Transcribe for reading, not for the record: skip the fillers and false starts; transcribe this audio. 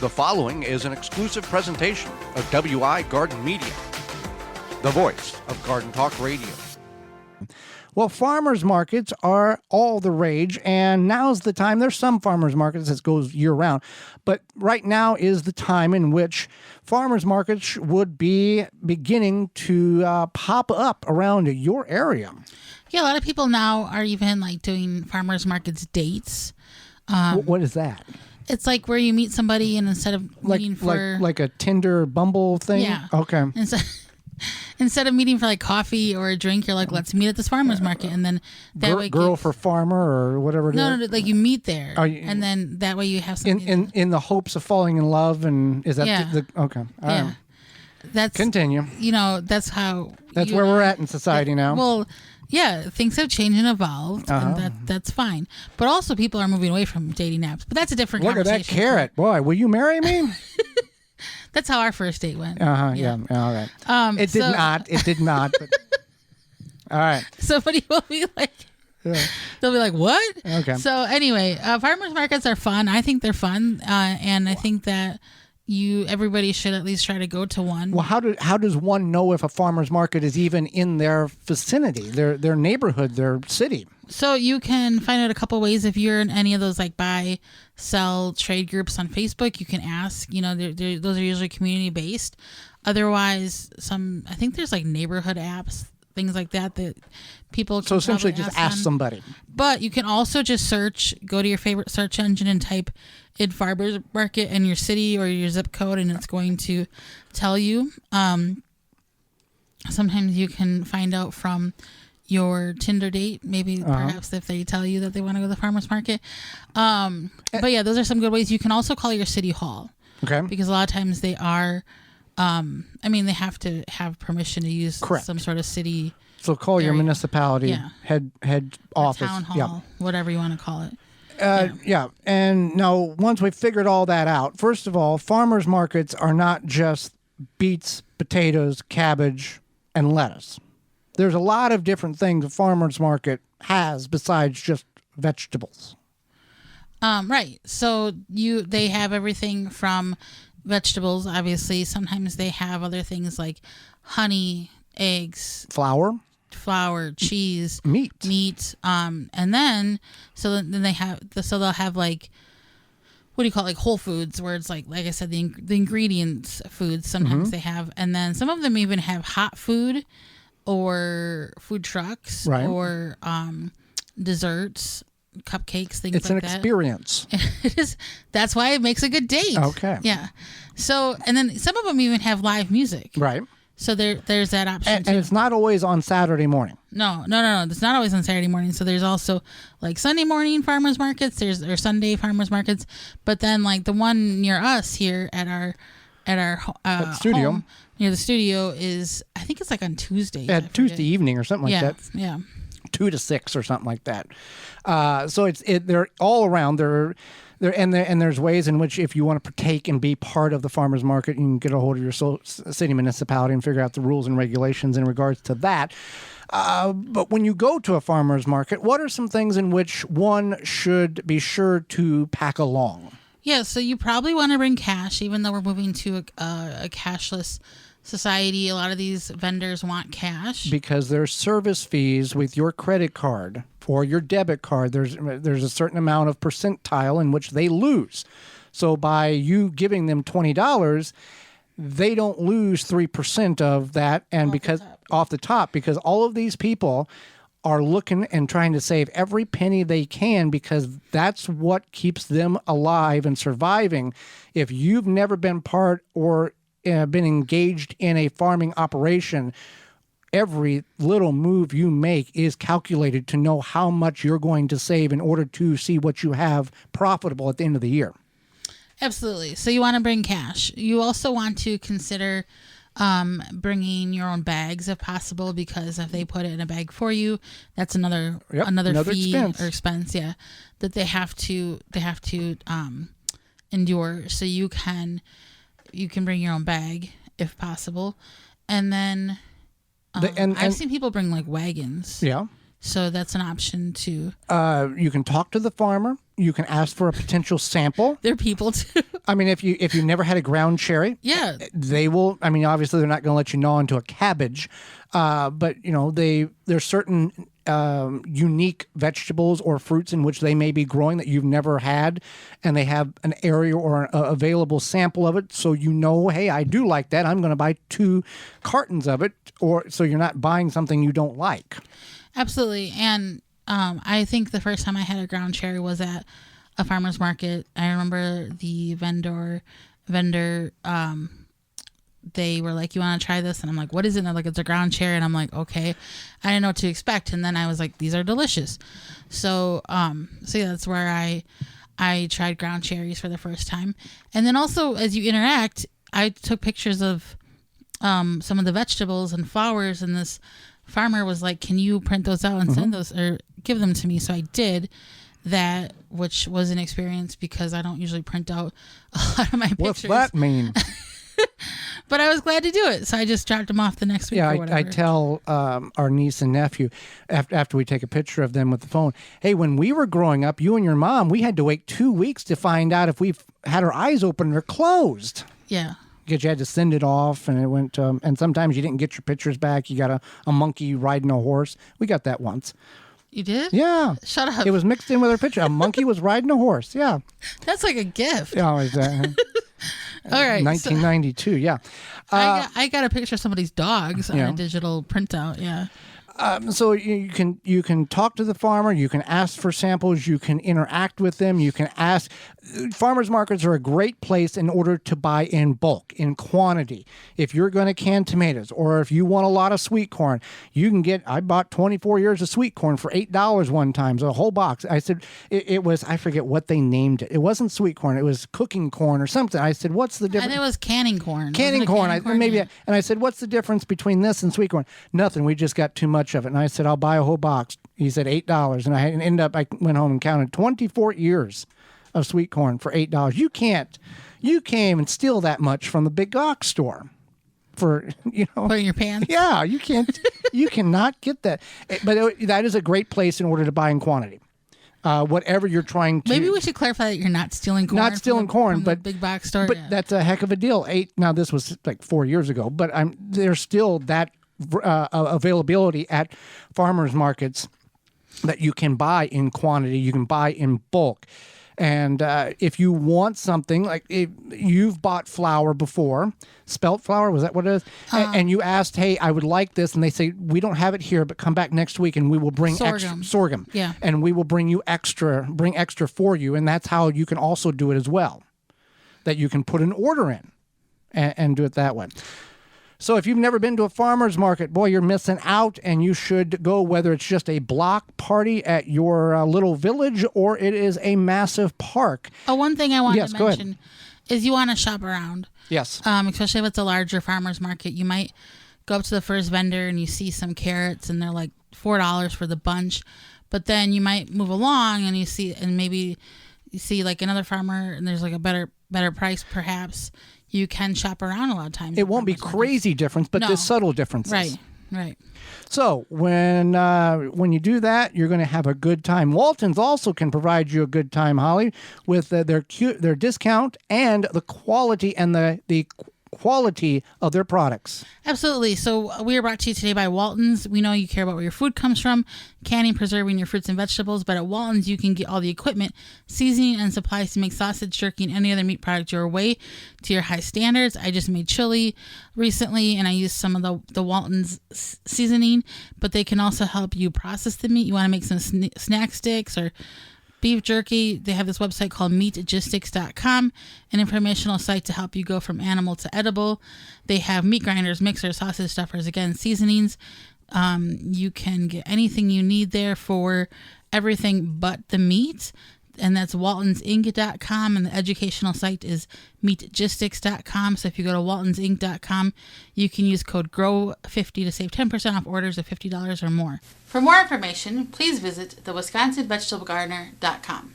The following is an exclusive presentation of WI Garden Media, the voice of Garden Talk Radio. Well, farmers markets are all the rage, and now's the time. There's some farmers markets that goes year-round, but right now is the time in which farmers markets would be beginning to pop up around your area. Yeah, a lot of people now are even like doing farmers markets dates. What is that? It's like where you meet somebody and instead of meeting for... Like a Tinder Bumble thing? Yeah. Okay. Instead of meeting for like coffee or a drink, you're like, let's meet at this farmer's market. And then that way... Girl for farmer or whatever it is? No, like you meet there. And then that way you have something... In the hopes of falling in love, and is that Yeah. okay. All Yeah. right. That's... Continue. You know, that's how... That's where we're at in society now. Well... Yeah, things have changed and evolved, and that's fine. But also, people are moving away from dating apps. But that's a different conversation. Look at that carrot. Boy, will you marry me? That's how our first date went. Yeah. All right. It did not. But... All right. Somebody will be like... Yeah. They'll be like, what? Okay. So anyway, farmers markets are fun. I think they're fun. And I think that everybody should at least try to go to one. Well, how does one know if a farmer's market is even in their vicinity, their neighborhood, their city? So you can find out a couple ways. If you're in any of those like buy, sell, trade groups on Facebook, you can ask. You know, those are usually community based. Otherwise, I think there's like neighborhood apps, things like that people can so essentially just ask somebody. But you can also just go to your favorite search engine and type in farmers market in your city or your zip code, and it's going to tell you. Sometimes you can find out from your Tinder date, maybe perhaps if they tell you that they want to go to the farmers market. But yeah, those are some good ways. You can also call your city hall. Okay. Because a lot of times they are, they have to have permission to use some sort of city. So call area. your municipality head office. Town hall, whatever you want to call it. And now once we figured all that out, first of all, farmers markets are not just beets, potatoes, cabbage, and lettuce. There's a lot of different things a farmer's market has besides just vegetables. Right. So they have everything from vegetables, obviously. Sometimes they have other things like honey, eggs, flour, cheese, meat. And then they'll have like, what do you call it? Like Whole Foods, where it's like I said, the ingredients foods sometimes they have. And then some of them even have hot food or food trucks or desserts, cupcakes, things like that. It's an experience. It is. That's why it makes a good date. Okay. Yeah. So, and then some of them even have live music. Right. So there's that option too. And it's not always on Saturday morning. No. It's not always on Saturday morning. So there's also like Sunday morning farmers markets. Or Sunday farmers markets. But then like the one near us here at our studio home, near the studio is, I think it's like on Tuesday. Tuesday evening or something like that. Yeah. 2 to 6 or something like that. So they're all around. And there's ways in which if you want to partake and be part of the farmers market, you can get a hold of your city municipality and figure out the rules and regulations in regards to that. But when you go to a farmers market, what are some things in which one should be sure to pack along? Yeah, so you probably want to bring cash, even though we're moving to a cashless society. A lot of these vendors want cash because there's service fees with your credit card or your debit card. There's a certain amount of percentile in which they lose. So by you giving them $20, they don't lose 3% of that, and off the top, because all of these people are looking and trying to save every penny they can, because that's what keeps them alive and surviving. If you've never been part or been engaged in a farming operation, every little move you make is calculated to know how much you're going to save in order to see what you have profitable at the end of the year. Absolutely. So you want to bring cash. You also want to consider bringing your own bags if possible, because if they put it in a bag for you, that's another fee or expense, that they have to endure. So you can bring your own bag if possible, and then I've seen people bring like wagons. Yeah. So that's an option too. You can talk to the farmer You can ask for a potential sample. They're people too. I mean, if you never had a ground cherry, Yeah. they will. I mean, obviously they're not going to let you gnaw into a cabbage, but there's certain unique vegetables or fruits in which they may be growing that you've never had, and they have an area or an available sample of it, so hey, I do like that. I'm going to buy 2 cartons of it, or so you're not buying something you don't like. Absolutely. And I think the first time I had a ground cherry was at a farmer's market. I remember the vendor, they were like, you want to try this? And I'm like, what is it? And they're like, it's a ground cherry. And I'm like, okay. I didn't know what to expect. And then I was like, these are delicious. So yeah, that's where I tried ground cherries for the first time. And then also, as you interact, I took pictures of some of the vegetables and flowers, and this farmer was like, can you print those out and send those or give them to me? So I did that, which was an experience because I don't usually print out a lot of my pictures. What's that mean? But I was glad to do it, so I just dropped them off the next week. Yeah, or whatever. I tell our niece and nephew after we take a picture of them with the phone, hey, when we were growing up, you and your mom, we had to wait 2 weeks to find out if we've had our eyes open or closed. Yeah. Because you had to send it off, and it went. And sometimes you didn't get your pictures back. You got a monkey riding a horse. We got that once. You did? Yeah. Shut up. It was mixed in with our picture. A monkey was riding a horse. Yeah. That's like a gift. Yeah. It was, All right. 1992. Yeah. I got a picture of somebody's dogs on a digital printout. Yeah. So you can talk to the farmer, you can ask for samples, you can interact with them, you can ask. Farmers markets are a great place in order to buy in bulk, in quantity. If you're going to can tomatoes, or if you want a lot of sweet corn, you can get. I bought 24 years of sweet corn for $8 one time, so a whole box. I said it was, I forget what they named it. It wasn't sweet corn, it was cooking corn or something. I said, what's the difference? And it was canning corn. Canning corn. Yeah. And I said, what's the difference between this and sweet corn? Nothing. We just got too much of it. And I said, I'll buy a whole box. He said $8. And I went home and counted 24 years of sweet corn for $8. You can't even steal that much from the big box store for, Put in your pants. Yeah, you can't, you cannot get that. But that is a great place in order to buy in quantity. Whatever you're trying to. Maybe we should clarify that you're not stealing corn. Not stealing corn, from but the big box store. But that's a heck of a deal. Now this was like 4 years ago, but there's still that availability at farmers markets that you can buy in quantity, you can buy in bulk. And if you want something, like if you've bought flour before, spelt flour, was that what it is? And you asked, hey, I would like this. And they say, we don't have it here, but come back next week and we will bring sorghum. Yeah. And we will bring extra for you. And that's how you can also do it as well, that you can put an order in and do it that way. So if you've never been to a farmer's market, boy, you're missing out, and you should go, whether it's just a block party at your little village or it is a massive park. One thing I wanted to mention is you want to shop around. Yes. Especially if it's a larger farmer's market. You might go up to the first vendor and you see some carrots and they're like $4 for the bunch. But then you might move along and maybe you see like another farmer and there's like a better price perhaps. You can shop around a lot of times. It won't be crazy difference, but there's subtle differences. Right. So when you do that, you're going to have a good time. Walton's also can provide you a good time, Holly, with their discount and the quality and the quality of their products. Absolutely. So we are brought to you today by Walton's. We know you care about where your food comes from, canning, preserving your fruits and vegetables, but at Walton's you can get all the equipment, seasoning, and supplies to make sausage, jerky, and any other meat product your way to your high standards. I just made chili recently, and I used some of the Walton's seasoning, but they can also help you process the meat. You want to make some snack sticks or beef jerky. They have this website called meatgistics.com, an informational site to help you go from animal to edible. They have meat grinders, mixers, sausage stuffers, again, seasonings. You can get anything you need there for everything but the meat. And that's waltonsinc.com, and the educational site is meatgistics.com. So if you go to waltonsinc.com, you can use code GROW50 to save 10% off orders of $50 or more. For more information, please visit thewisconsinvegetablegardener.com.